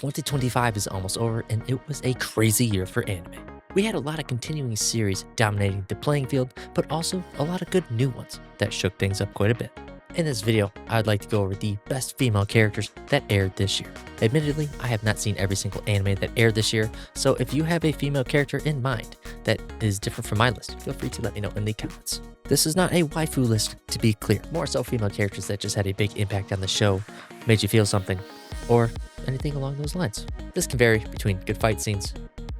2025 is almost over, and it was a crazy year for anime. We had a lot of continuing series dominating the playing field, but also a lot of good new ones that shook things up quite a bit. In this video, I'd like to go over the best female characters that aired this year. Admittedly, I have not seen every single anime that aired this year, so if you have a female character in mind that is different from my list, feel free to let me know in the comments. This is not a waifu list, to be clear, more so female characters that just had a big impact on the show, made you feel something, or anything along those lines. This can vary between good fight scenes,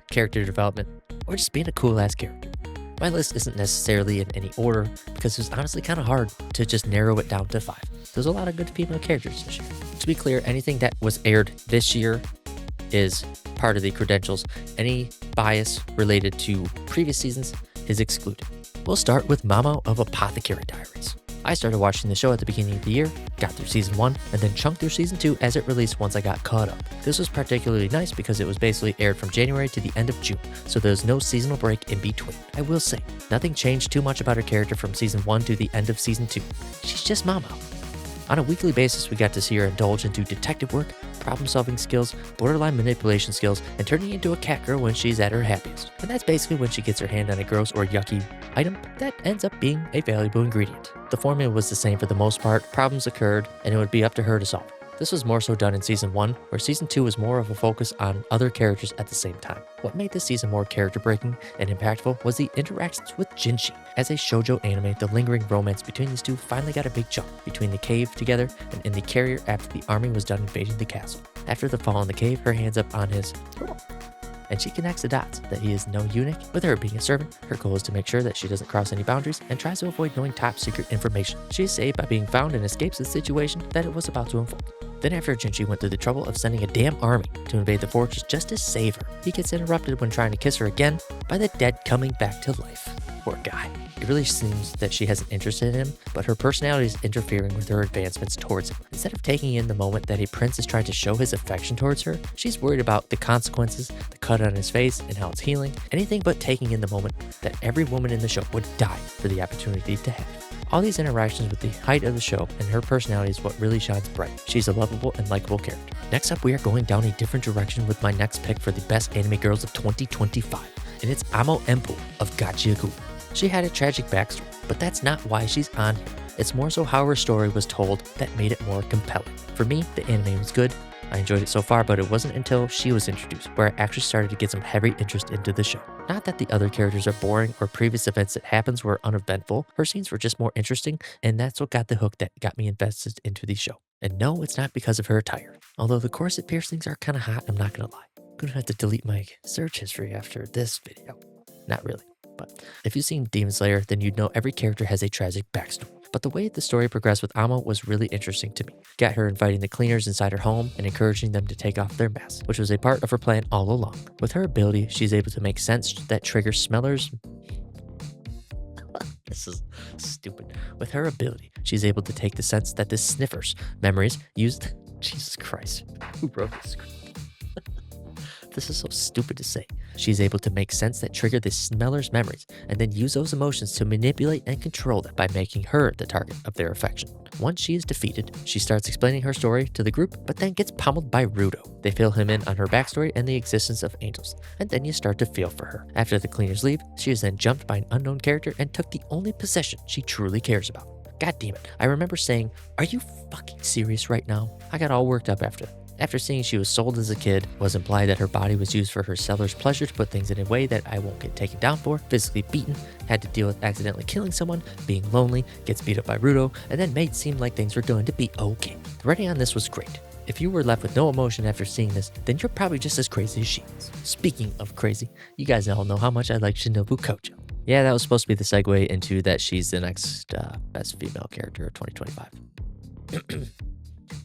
character development, or just being a cool ass character. My list isn't necessarily in any order because it was honestly kind of hard to just narrow it down to 5. There's a lot of good female characters this year. To be clear, anything that was aired this year is part of the credentials. Any bias related to previous seasons is excluded. We'll start with Mamo of Apothecary Diaries. I started watching the show at the beginning of the year, got through season 1, and then chunked through season 2 as it released once I got caught up. This was particularly nice because it was basically aired from January to the end of June, so there's no seasonal break in between. I will say, nothing changed too much about her character from season 1 to the end of season 2. She's just Mamo. On a weekly basis, we got to see her indulge into detective work, problem-solving skills, borderline manipulation skills, and turning into a cat girl when she's at her happiest. And that's basically when she gets her hand on a gross or yucky item that ends up being a valuable ingredient. The formula was the same for the most part, problems occurred, and it would be up to her to solve. This was more so done in season 1, where season 2 was more of a focus on other characters at the same time. What made this season more character-breaking and impactful was the interactions with Jinshi. As a shoujo anime, the lingering romance between these two finally got a big jump between the cave together and in the carrier after the army was done invading the castle. After the fall in the cave, her hand's up on his and she connects the dots that he is no eunuch. With her being a servant, her goal is to make sure that she doesn't cross any boundaries and tries to avoid knowing top secret information. She is saved by being found and escapes the situation that it was about to unfold. Then after Jinshi went through the trouble of sending a damn army to invade the fortress just to save her, he gets interrupted when trying to kiss her again by the dead coming back to life. Poor guy. It really seems that she has an interest in him, but her personality is interfering with her advancements towards him. Instead of taking in the moment that a prince is trying to show his affection towards her, she's worried about the consequences, the cut on his face, and how it's healing, anything but taking in the moment that every woman in the show would die for the opportunity to have. All these interactions with the height of the show and her personality is what really shines bright. She's a lovable and likable character. Next up, we are going down a different direction with my next pick for the best anime girls of 2025, and it's Amo Empu of Gachiaku. She had a tragic backstory, but that's not why she's on here. It's more so how her story was told that made it more compelling. For me, the anime was good. I enjoyed it so far, but it wasn't until she was introduced where I actually started to get some heavy interest into the show. Not that the other characters are boring or previous events that happens were uneventful, her scenes were just more interesting, and that's what got the hook that got me invested into the show. And no, it's not because of her attire. Although the corset piercings are kind of hot, I'm not gonna lie. I'm gonna have to delete my search history after this video. Not really. But if you've seen Demon Slayer, then you'd know every character has a tragic backstory. But the way the story progressed with Amo was really interesting to me. Got her inviting the cleaners inside her home and encouraging them to take off their masks, which was a part of her plan all along. With her ability, she's able to make sense that triggers smellers. This is stupid. With her ability, she's able to take the sense that the sniffers memories used. Jesus Christ, who wrote this script? This is so stupid to say. She's able to make sense that trigger the smeller's memories and then use those emotions to manipulate and control them by making her the target of their affection. Once she is defeated, she starts explaining her story to the group, but then gets pummeled by Rudo. They fill him in on her backstory and the existence of angels, and then you start to feel for her. After the cleaners leave, she is then jumped by an unknown character and took the only possession she truly cares about. God damn it, I remember saying, "Are you fucking serious right now?" I got all worked up after that. After seeing she was sold as a kid, was implied that her body was used for her seller's pleasure to put things in a way that I won't get taken down for, physically beaten, had to deal with accidentally killing someone, being lonely, gets beat up by Rudo, and then made seem like things were going to be okay. The writing on this was great. If you were left with no emotion after seeing this, then you're probably just as crazy as she is. Speaking of crazy, you guys all know how much I like Shinobu Kojo. Yeah, that was supposed to be the segue into that she's the next best female character of 2025.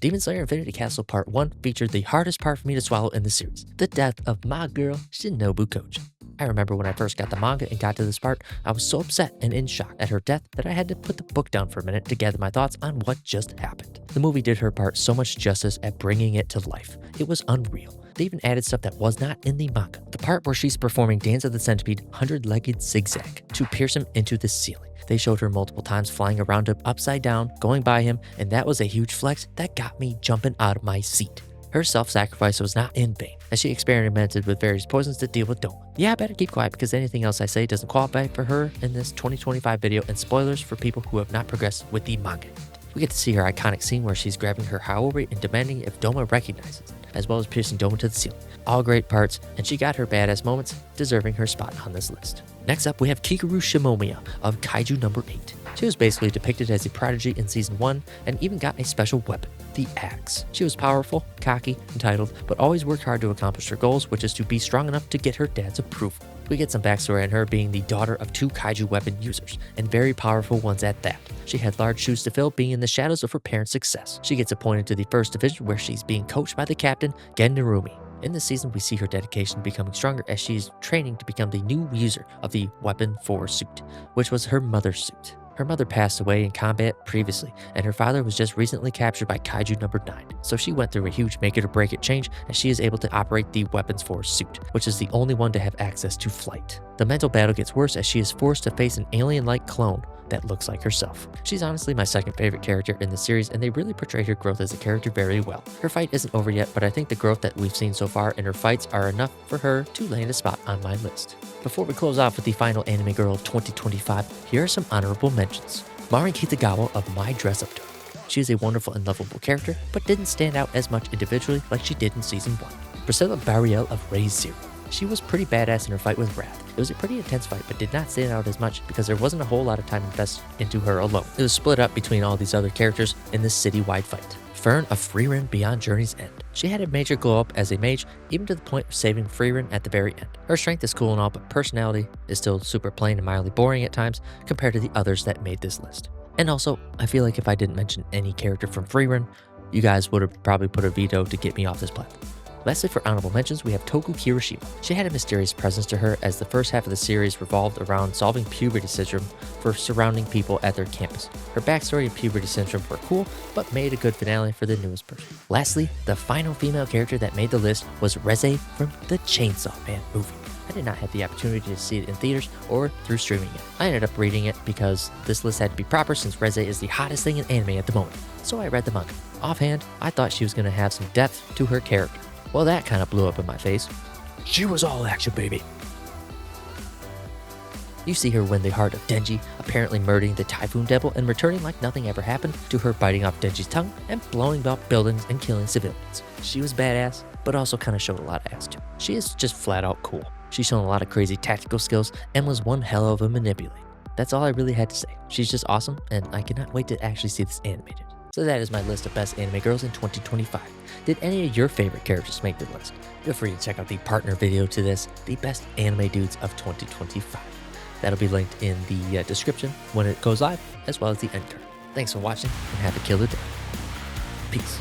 Demon Slayer Infinity Castle Part 1 featured the hardest part for me to swallow in the series, the death of my girl, Shinobu Kojo. I remember when I first got the manga and got to this part, I was so upset and in shock at her death that I had to put the book down for a minute to gather my thoughts on what just happened. The movie did her part so much justice at bringing it to life. It was unreal. They even added stuff that was not in the manga. The part where she's performing Dance of the Centipede 100-legged zigzag to pierce him into the ceiling. They showed her multiple times flying around him upside down, going by him, and that was a huge flex that got me jumping out of my seat. Her self-sacrifice was not in vain, as she experimented with various poisons to deal with Doma. Yeah, I better keep quiet because anything else I say doesn't qualify for her in this 2025 video, and spoilers for people who have not progressed with the manga. We get to see her iconic scene where she's grabbing her Haori and demanding if Doma recognizes it, as well as piercing Doma to the ceiling. All great parts, and she got her badass moments, deserving her spot on this list. Next up, we have Kikoru Shimomiya of Kaiju number 8. She was basically depicted as a prodigy in season 1 and even got a special weapon, the axe. She was powerful, cocky, entitled, but always worked hard to accomplish her goals, which is to be strong enough to get her dad's approval. We get some backstory on her being the daughter of 2 kaiju weapon users, and very powerful ones at that. She had large shoes to fill, being in the shadows of her parents' success. She gets appointed to the first division, where she's being coached by the captain, Gen Narumi. In this season, we see her dedication becoming stronger as she's training to become the new user of the Weapon 4 suit, which was her mother's suit. Her mother passed away in combat previously, and her father was just recently captured by Kaiju number 9, so she went through a huge make it or break it change as she is able to operate the Weapons 4 suit, which is the only one to have access to flight. The mental battle gets worse as she is forced to face an alien-like clone that looks like herself. She's honestly my second favorite character in the series, and they really portrayed her growth as a character very well. Her fight isn't over yet, but I think the growth that we've seen so far in her fights are enough for her to land a spot on my list. Before we close off with the final anime girl of 2025, here are some honorable mentions. Marin Kitagawa of My Dress Up Doll. She is a wonderful and lovable character, but didn't stand out as much individually like she did in season 1. Priscilla Barriel of Raise Zero. She was pretty badass in her fight with Wrath. It was a pretty intense fight, but did not stand out as much because there wasn't a whole lot of time invested into her alone. It was split up between all these other characters in this city-wide fight. Fern of Frieren Beyond Journey's End. She had a major glow up as a mage, even to the point of saving Frieren at the very end. Her strength is cool and all, but personality is still super plain and mildly boring at times compared to the others that made this list. And also, I feel like if I didn't mention any character from Frieren, you guys would have probably put a veto to get me off this platform. Lastly, for honorable mentions, we have Toku Kirishima. She had a mysterious presence to her as the first half of the series revolved around solving puberty syndrome for surrounding people at their campus. Her backstory and puberty syndrome were cool, but made a good finale for the newest person. Lastly, the final female character that made the list was Reze from the Chainsaw Man movie. I did not have the opportunity to see it in theaters or through streaming it. I ended up reading it because this list had to be proper since Reze is the hottest thing in anime at the moment. So I read the manga. Offhand, I thought she was going to have some depth to her character. Well, that kind of blew up in my face. She was all action, baby. You see her win the heart of Denji, apparently murdering the Typhoon Devil and returning like nothing ever happened, to her biting off Denji's tongue and blowing up buildings and killing civilians. She was badass, but also kind of showed a lot of ass too. She is just flat out cool. She's shown a lot of crazy tactical skills and was one hell of a manipulator. That's all I really had to say. She's just awesome, and I cannot wait to actually see this animated. So that is my list of best anime girls in 2025. Did any of your favorite characters make the list? Feel free to check out the partner video to this, the best anime dudes of 2025. That'll be linked in the description when it goes live, as well as the end card. Thanks for watching, and have a killer day. Peace.